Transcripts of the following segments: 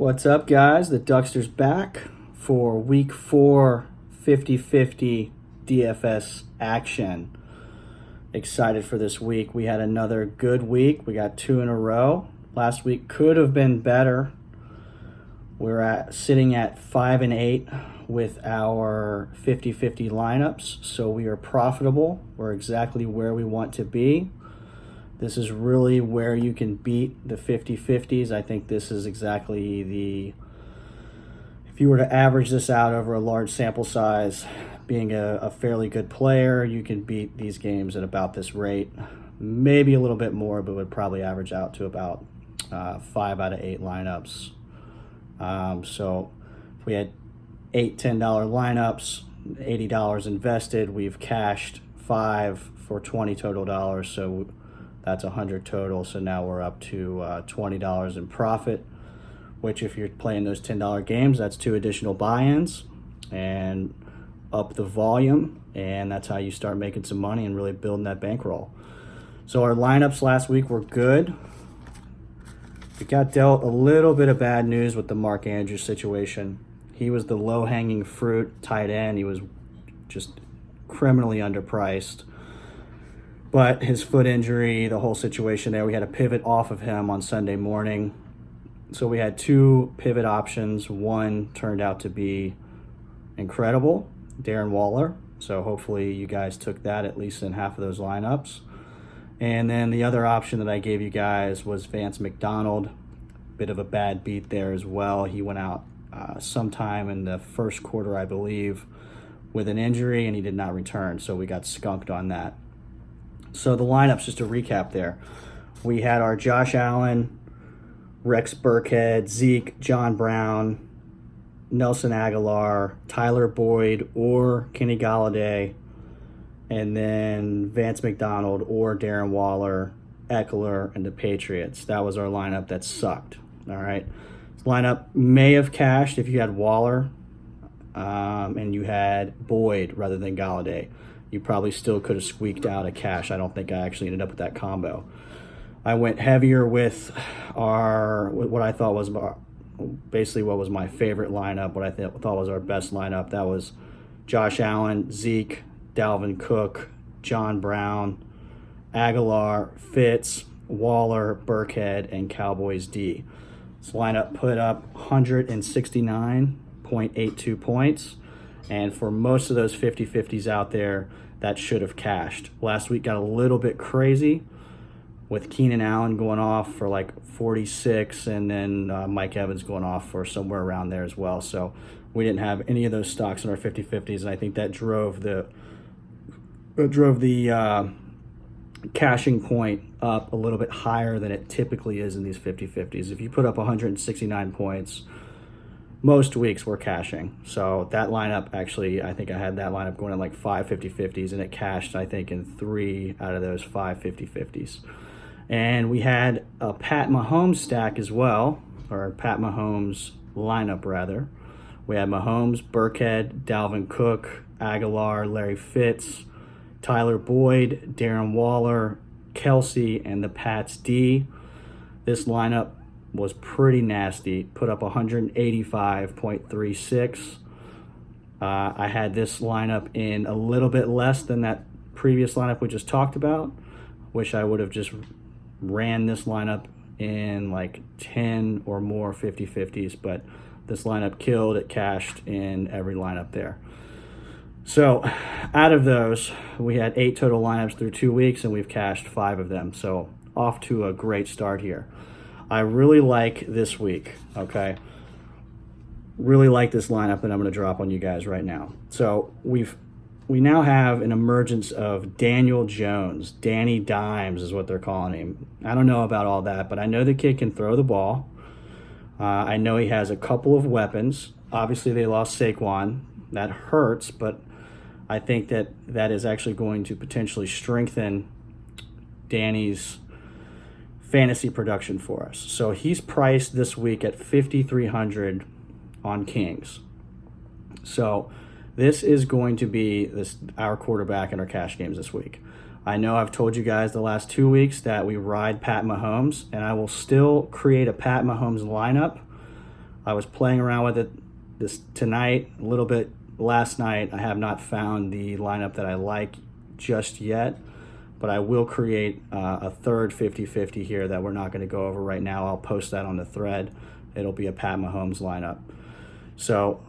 What's up, guys? The Duckster's back for week 4 50-50 DFS action. Excited for this week. We had another good week. We got 2 in a row. Last week could have been better. We're sitting at 5 and 8 with our 50-50 lineups, so we are profitable. We're exactly where we want to be. This is really where you can beat the 50-50s. I think this is exactly if you were to average this out over a large sample size, being a fairly good player, you can beat these games at about this rate. Maybe a little bit more, but would probably average out to about 5 out of 8 lineups. So if we had 8 $10 lineups, $80 invested, we've cashed 5 for $20 total dollars. So that's 100 total. So now we're up to $20 in profit, which if you're playing those $10 games, that's 2 additional buy-ins and up the volume. And that's how you start making some money and really building that bankroll. So our lineups last week were good. We got dealt a little bit of bad news with the Mark Andrews situation. He was the low-hanging fruit tight end. He was just criminally underpriced. But his foot injury, the whole situation there, we had to pivot off of him on Sunday morning. So we had 2 pivot options. One turned out to be incredible, Darren Waller. So hopefully you guys took that at least in half of those lineups. And then the other option that I gave you guys was Vance McDonald. Bit of a bad beat there as well. He went out sometime in the first quarter, I believe, with an injury, and he did not return. So we got skunked on that. So the lineups, just to recap there, we had our Josh Allen, Rex Burkhead, Zeke, John Brown, Nelson Aguilar, Tyler Boyd, or Kenny Galladay, and then Vance McDonald or Darren Waller, Eckler, and the Patriots. That was our lineup that sucked. All right. This lineup may have cashed if you had Waller and you had Boyd rather than Galladay. You probably still could have squeaked out a cash. I don't think I actually ended up with that combo. I went heavier with what I thought was basically what was my favorite lineup, what I thought was our best lineup. That was Josh Allen, Zeke, Dalvin Cook, John Brown, Aguilar, Fitz, Waller, Burkhead, and Cowboys D. This lineup put up 169.82 points. And for most of those 50-50s out there, that should have cashed. Last week got a little bit crazy with Keenan Allen going off for like 46 and then Mike Evans going off for somewhere around there as well. So we didn't have any of those stocks in our 50-50s, and I think that drove the cashing point up a little bit higher than it typically is in these 50-50s. If you put up 169 points, most weeks we're cashing. So that lineup, actually, I think I had that lineup going at like 5 50-50s, and it cashed, I think, in 3 out of those 5 50-50s. And we had a Pat Mahomes stack as well, or Pat Mahomes lineup, rather. We had Mahomes, Burkhead, Dalvin Cook, Aguilar, Larry Fitz, Tyler Boyd, Darren Waller, Kelsey, and the Pats D. This lineup was pretty nasty, put up 185.36. I had this lineup in a little bit less than that previous lineup we just talked about. Wish I would have just ran this lineup in like 10 or more 50-50s, but this lineup killed. It cashed in every lineup there. So out of those, we had 8 total lineups through 2 weeks, and we've cashed 5 of them. So off to a great start here. I really like this week, okay? Really like this lineup that I'm going to drop on you guys right now. So we now have an emergence of Daniel Jones. Danny Dimes is what they're calling him. I don't know about all that, but I know the kid can throw the ball. I know he has a couple of weapons. Obviously, they lost Saquon. That hurts, but I think that is actually going to potentially strengthen Danny's fantasy production for us. So he's priced this week at 5,300 on Kings. So this is going to be our quarterback in our cash games this week. I know I've told you guys the last 2 weeks that we ride Pat Mahomes, and I will still create a Pat Mahomes lineup I was playing around with it this tonight, a little bit last night. I have not found the lineup that I like just yet, but I will create a third 50-50 here that we're not going to go over right now. I'll post that on the thread. It'll be a Pat Mahomes lineup. So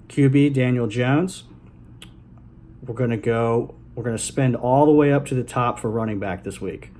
QB, Daniel Jones. We're going to spend all the way up to the top for running back this week.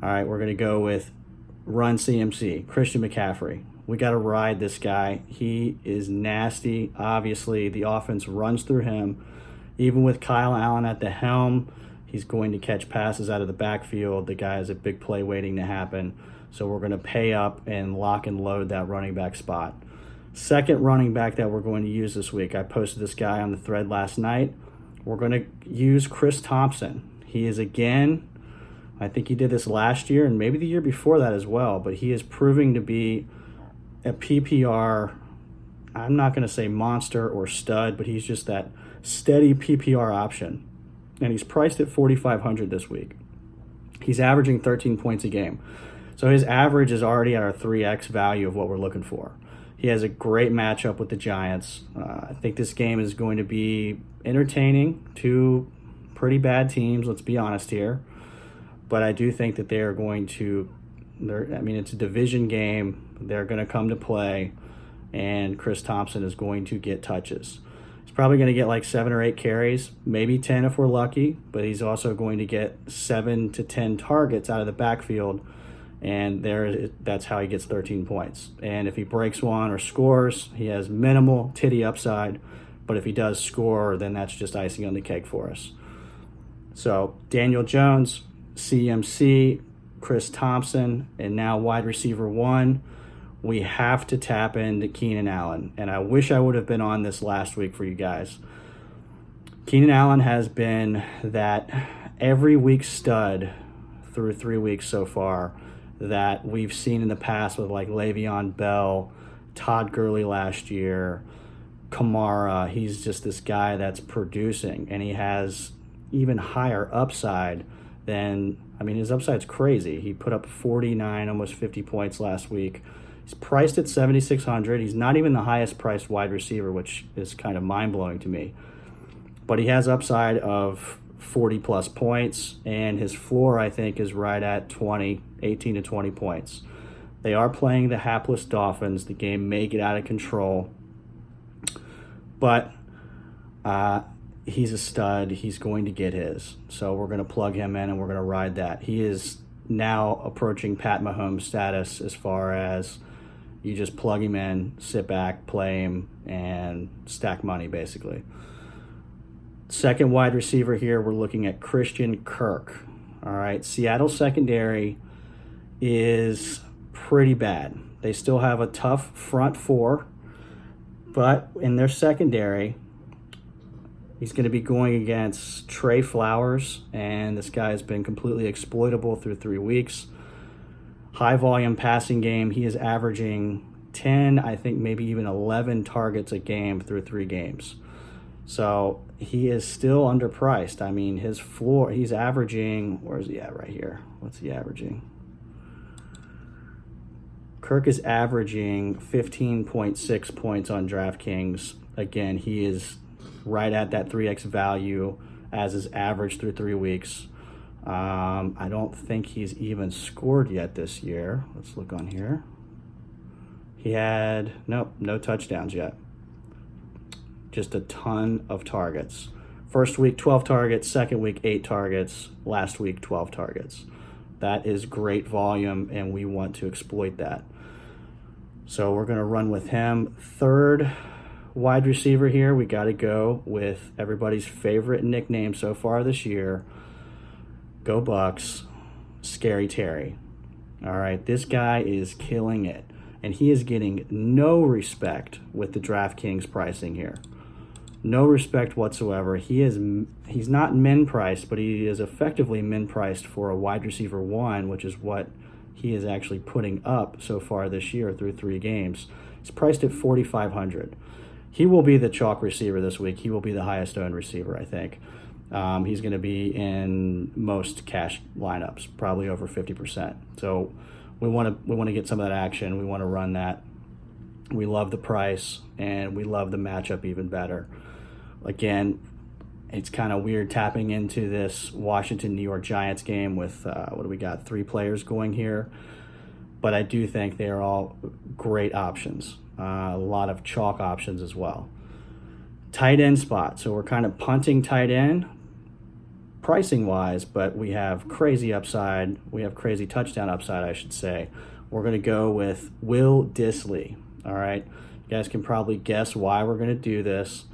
All right, we're going to go with Run CMC, Christian McCaffrey. We got to ride this guy. He is nasty. Obviously, the offense runs through him. Even with Kyle Allen at the helm, he's going to catch passes out of the backfield. The guy has a big play waiting to happen. So we're going to pay up and lock and load that running back spot. Second running back that we're going to use this week, I posted this guy on the thread last night. We're going to use Chris Thompson. He is again, I think he did this last year and maybe the year before that as well, but he is proving to be a PPR, I'm not going to say monster or stud, but he's just that steady PPR option. And he's priced at $4,500 this week. He's averaging 13 points a game. So his average is already at our 3x value of what we're looking for. He has a great matchup with the Giants. I think this game is going to be entertaining. Two pretty bad teams, let's be honest here. But I do think that they are going to, it's a division game. They're going to come to play, and Chris Thompson is going to get touches. He's probably going to get like 7 or 8 carries, maybe 10 if we're lucky, but he's also going to get 7 to 10 targets out of the backfield, and that's how he gets 13 points. And if he breaks one or scores, he has minimal titty upside, but if he does score, then that's just icing on the cake for us. So Daniel Jones, CMC, Chris Thompson, and now wide receiver 1. We have to tap into Keenan Allen, and I wish I would have been on this last week for you guys. Keenan Allen has been that every week stud through 3 weeks so far that we've seen in the past with like Le'Veon Bell, Todd Gurley last year, Kamara. He's just this guy that's producing, and he has even higher upside than, his upside's crazy. He put up 49, almost 50 points last week. He's priced at $7,600. He's not even the highest priced wide receiver, which is kind of mind-blowing to me. But he has upside of 40-plus points, and his floor, I think, is right at 18 to 20 points. They are playing the hapless Dolphins. The game may get out of control. But he's a stud. He's going to get his. So we're going to plug him in, and we're going to ride that. He is now approaching Pat Mahomes status as far as you just plug him in, sit back, play him, and stack money, basically. Second wide receiver here, we're looking at Christian Kirk. All right, Seattle secondary is pretty bad. They still have a tough front four, but in their secondary, he's going to be going against Trey Flowers, and this guy has been completely exploitable through 3 weeks. High volume passing game. He is averaging 10, I think maybe even 11 targets a game through 3 games. So he is still underpriced. His floor, he's averaging, where is he at right here? What's he averaging? Kirk is averaging 15.6 points on DraftKings. Again, he is right at that 3x value as his average through 3 weeks. I don't think he's even scored yet this year. Let's look on here. He had, no touchdowns yet. Just a ton of targets. First week, 12 targets. Second week, 8 targets. Last week, 12 targets. That is great volume, and we want to exploit that. So we're going to run with him. Third wide receiver here, we got to go with everybody's favorite nickname so far this year. Go Bucks, Scary Terry. All right, this guy is killing it, and he is getting no respect with the DraftKings pricing here. No respect whatsoever. He's not min priced, but he is effectively min priced for a wide receiver 1, which is what he is actually putting up so far this year through 3 games. He's priced at $4,500. He will be the chalk receiver this week. He will be the highest owned receiver, I think. He's going to be in most cash lineups, probably over 50%. So we want to get some of that action. We want to run that. We love the price, and we love the matchup even better. Again, it's kind of weird tapping into this Washington-New York Giants game with, what do we got, 3 players going here. But I do think they are all great options. A lot of chalk options as well. Tight end spot. So we're kind of punting tight end pricing-wise, but we have crazy upside. We have crazy touchdown upside, I should say. We're going to go with Will Dissly. All right. You guys can probably guess why we're going to do this.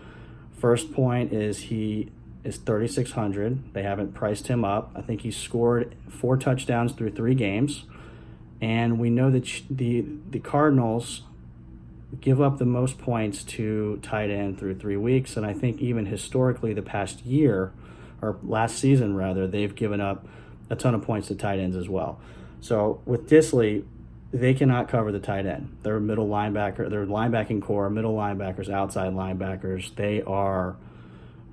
First point is he is 3,600. They haven't priced him up. I think he scored 4 touchdowns through 3 games. And we know that the Cardinals give up the most points to tight end through 3 weeks. And I think even historically the past year, or last season rather, they've given up a ton of points to tight ends as well. So with Dissly, they cannot cover the tight end. They're middle linebacker, they're linebacking core, middle linebackers, outside linebackers. They are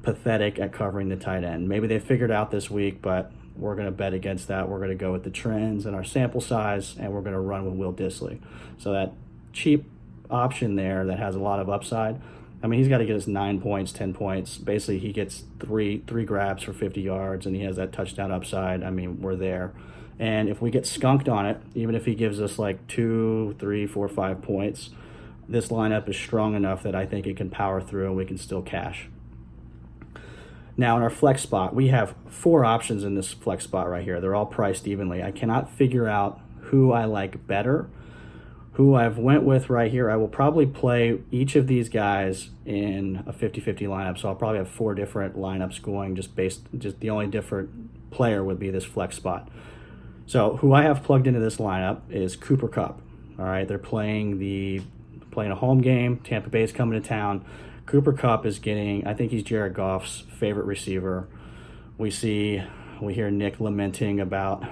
pathetic at covering the tight end. Maybe they figured out this week, but we're going to bet against that. We're going to go with the trends and our sample size, and we're going to run with Will Dissly. So that cheap option there that has a lot of upside, I mean, he's got to get us 9 points, 10 points. Basically, he gets three grabs for 50 yards, and he has that touchdown upside. I mean, we're there. And if we get skunked on it, even if he gives us like 2, 3, 4, 5 points, this lineup is strong enough that I think it can power through and we can still cash. Now, in our flex spot, we have 4 options in this flex spot right here. They're all priced evenly. I cannot figure out who I like better. Who I've went with right here, I will probably play each of these guys in a 50-50 lineup. So I'll probably have 4 different lineups going, just the only different player would be this flex spot. So who I have plugged into this lineup is Cooper Kupp. All right, they're playing a home game. Tampa Bay's coming to town. Cooper Kupp is getting, I think he's Jared Goff's favorite receiver. We hear Nick lamenting about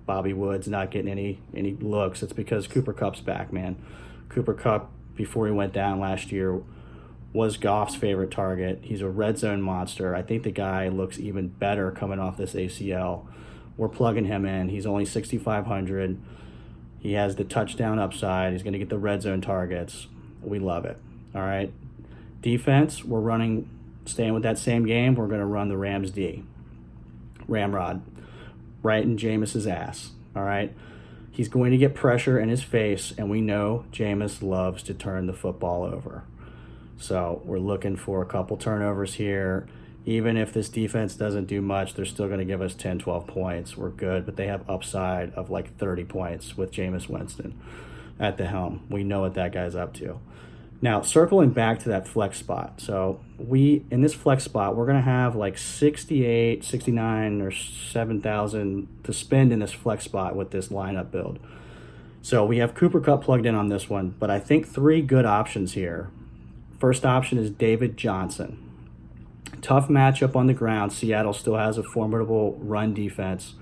Bobby Woods not getting any looks. It's because Cooper Kupp's back, man. Cooper Kupp, before he went down last year, was Goff's favorite target. He's a red zone monster. I think the guy looks even better coming off this ACL. We're plugging him in. He's only 6,500. He has the touchdown upside. He's going to get the red zone targets. We love it. All right. Defense, we're staying with that same game. We're going to run the Rams D. Ramrod, right in Jameis's ass. All right. He's going to get pressure in his face, and we know Jameis loves to turn the football over. So we're looking for a couple turnovers here. Even if this defense doesn't do much, they're still going to give us 10, 12 points. We're good, but they have upside of like 30 points with Jameis Winston at the helm. We know what that guy's up to. Now, circling back to that flex spot. So in this flex spot, we're going to have like 68, 69, or 7,000 to spend in this flex spot with this lineup build. So we have Cooper Kupp plugged in on this one, but I think 3 good options here. First option is David Johnson. Tough matchup on the ground. Seattle still has a formidable run defense.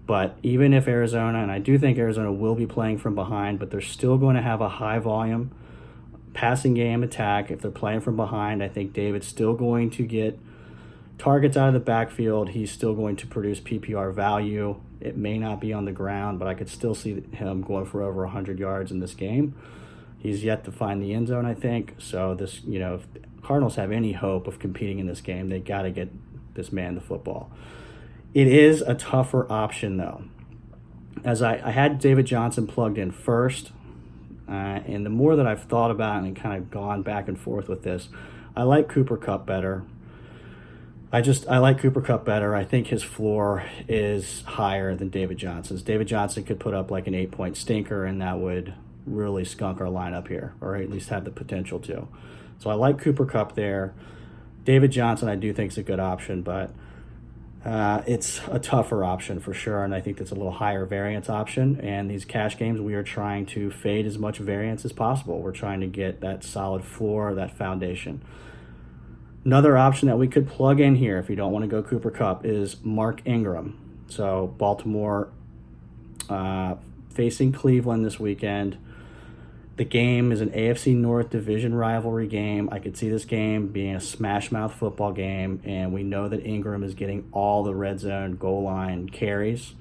But even if Arizona, and I do think Arizona will be playing from behind, but they're still going to have a high volume passing game attack. If they're playing from behind, I think David's still going to get targets out of the backfield. He's still going to produce PPR value. It may not be on the ground, but I could still see him going for over 100 yards in this game. He's yet to find the end zone, I think. So this, if Cardinals have any hope of competing in this game, they got to get this man the football. It is a tougher option, though. As I had David Johnson plugged in first, and the more that I've thought about it and kind of gone back and forth with this, I like Cooper Kupp better. I like Cooper Kupp better. I think his floor is higher than David Johnson's. David Johnson could put up like an 8-point stinker, and that would really skunk our lineup here, or at least have the potential to. So I like Cooper Kupp there. David Johnson I do think is a good option, but it's a tougher option for sure, and I think that's a little higher variance option. And these cash games, we are trying to fade as much variance as possible. We're trying to get that solid floor, that foundation. Another option that we could plug in here, if you don't want to go Cooper Kupp, is Mark Ingram. So Baltimore facing Cleveland this weekend. The game is an AFC North division rivalry game. I could see this game being a smash-mouth football game, and we know that Ingram is getting all the red zone goal line carries.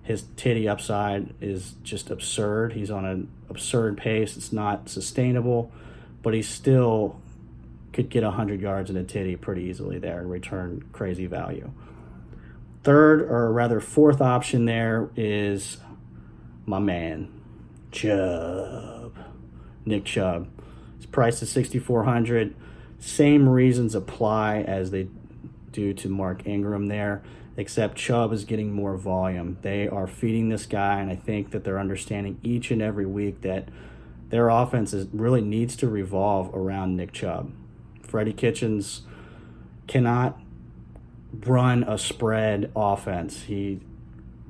His titty upside is just absurd. He's on absurd pace. It's not sustainable, but he still could get 100 yards in a titty pretty easily there and return crazy value. Third, or rather fourth option there is my man, Chubb. Nick Chubb. His price is $6,400. Same reasons apply as they do to Mark Ingram there, except Chubb is getting more volume. They are feeding this guy, and I think that they're understanding each and every week that their offense really needs to revolve around Nick Chubb. Freddie Kitchens cannot run a spread offense. He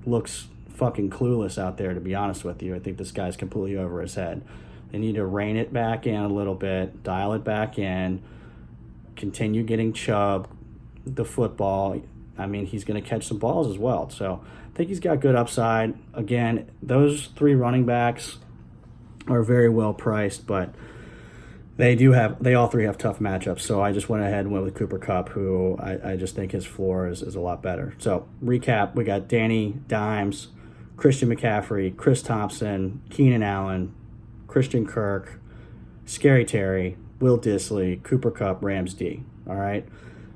looks fucking clueless out there, to be honest with you. I think this guy's completely over his head. They need to rein it back in a little bit, dial it back in, continue getting Chubb the football. I mean, he's going to catch some balls as well. So I think he's got good upside. Again, those three running backs are very well priced, but they all three have tough matchups. So I just went ahead and went with Cooper Kupp, who I just think his floor is a lot better. So recap, we got Danny Dimes, Christian McCaffrey, Chris Thompson, Keenan Allen, Christian Kirk, Scary Terry, Will Dissly, Cooper Kupp, Rams D. All right.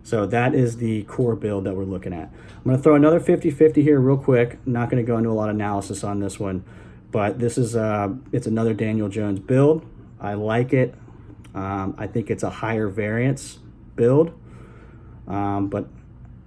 So that is the core build that we're looking at. I'm going to throw another 50-50 here real quick. I'm not going to go into a lot of analysis on this one, but this is it's another Daniel Jones build. I like it. I think it's a higher variance build, but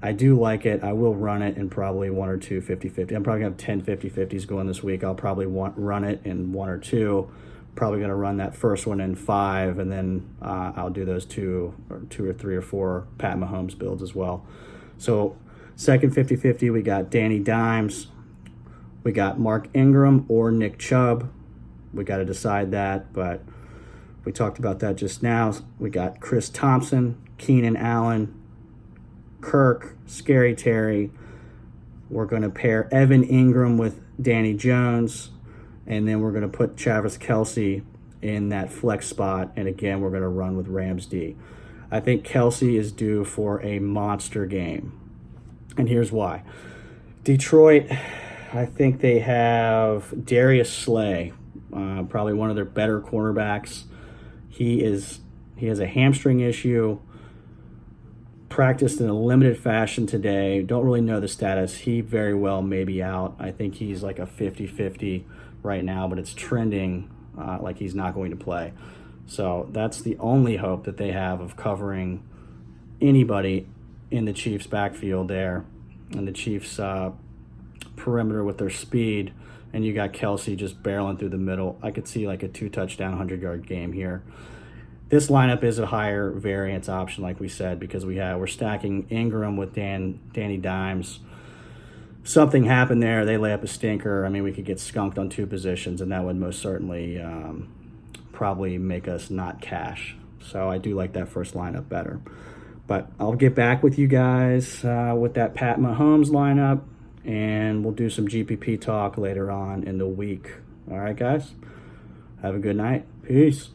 I do like it. I will run it in probably one or two 50-50. I'm probably going to have 10 50-50s going this week. I'll probably run it in one or two. Probably going to run that first one in 5, and then I'll do those two or three or four Pat Mahomes builds as well. So second 50-50, we got Danny Dimes. We got Mark Ingram or Nick Chubb. We got to decide that, but we talked about that just now. We got Chris Thompson, Keenan Allen, Kirk, Scary Terry. We're going to pair Evan Ingram with Danny Jones, and then we're going to put Travis Kelce in that flex spot, and again, we're going to run with Rams D. I think Kelce is due for a monster game, and here's why. Detroit, I think they have Darius Slay, probably one of their better cornerbacks. He has a hamstring issue, practiced in a limited fashion today. Don't really know the status. He very well may be out. I think he's like a 50-50 right now, but it's trending like he's not going to play. So that's the only hope that they have of covering anybody in the Chiefs' backfield there, and the Chiefs' perimeter with their speed. And you got Kelce just barreling through the middle. I could see like a 2-touchdown, 100-yard game here. This lineup is a higher variance option, like we said, because we're stacking Ingram with Danny Dimes. Something happened there. They lay up a stinker. I mean, we could get skunked on two positions, and that would most certainly probably make us not cash. So I do like that first lineup better. But I'll get back with you guys with that Pat Mahomes lineup, and we'll do some GPP talk later on in the week. All right, guys? Have a good night. Peace.